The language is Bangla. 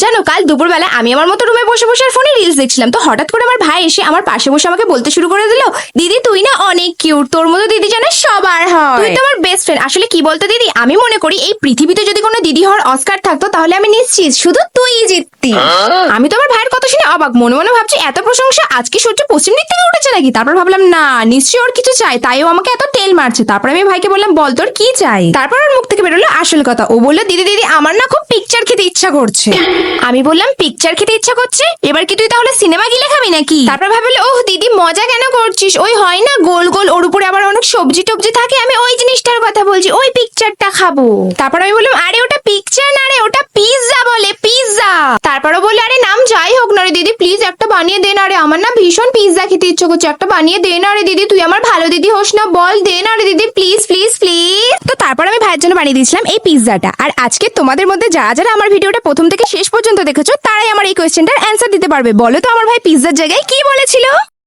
জানো কাল দুপুরবেলা আমি আমার মতো রুমে বসে বসে ফোনে রিলস দেখছিলাম, তো হঠাৎ করে আমার ভাই এসে আমার পাশে বসে আমাকে বলতে শুরু করে দিল, দিদি তুই না অনেক কিউট, তোর মতো দিদি যেন সবার হয়, তুই তো আমার বেস্ট ফ্রেন্ড। আসলে কি বলতো দিদি, আমি মনে করি এই পৃথিবীতে যদি কোনো দিদি হওয়ার অস্কার থাকতো তাহলে আমি নিশ্চিত শুধু তুই জিততি। আমি তো আমার ভাইয়ের কথা শুনে অবাক, মনে মনে ভাবছি এত প্রশংসা আজকে সূর্য পশ্চিম দিক থেকে উঠেছে নাকি। তারপর ভাবলাম না, নিশ্চয়ই ওর কিছু চাই, তাই ও আমাকে এত তেল মারছে। তারপর আমি ভাইকে বললাম বল তোর কি চাই। তারপর ওর মুখ থেকে বেরোলো আসল কথা, ও বললো দিদি দিদি আমার না খুব পিকচার খেতে ইচ্ছা করছে। আমি বললাম পিকচার খেতে ইচ্ছা করছে, এবার কি তুই তাহলে সিনেমা গিলে খাবি নাকি? তারপর ভাবলো ওহ দিদি মজা কেন করছিস, ওই হয় না গোল গোল, ওর উপরে আবার অনেক সবজি টবজি থাকে, আমি ওই জিনিসটার কথা বলছি, ওই পিকচারটা খাবো। তারপর আমি বললাম আরে ওটা পিকচার না রে, ওটা পিৎজা বলে, পিৎজা। তারপরও বললো আরে নাম যাই হোক না রে দিদি প্লিজ একটা বানিয়ে দে না রে, আমার না ভীষণ পিৎজা খেতে ইচ্ছে করছে, একটা বানিয়ে দে না রে দিদি, তুই আমার ভালো দিদি হোস না, বল দে না রে দিদি প্লিজ প্লিজ প্লিজ। তো তারপর আমি ভাইয়ের জন্য বানিয়ে দিয়েছিলাম এই পিৎজাটা। আর আজকে তোমাদের মধ্যে যারা যারা আমার ভিডিওটা প্রথম থেকে শেষ পর্যন্ত দেখেছো তারাই আমার এই কোয়েশ্চেনটার অ্যান্সার দিতে পারবে। বলো তো আমার ভাই পিৎজার জায়গায় কি বলেছিল?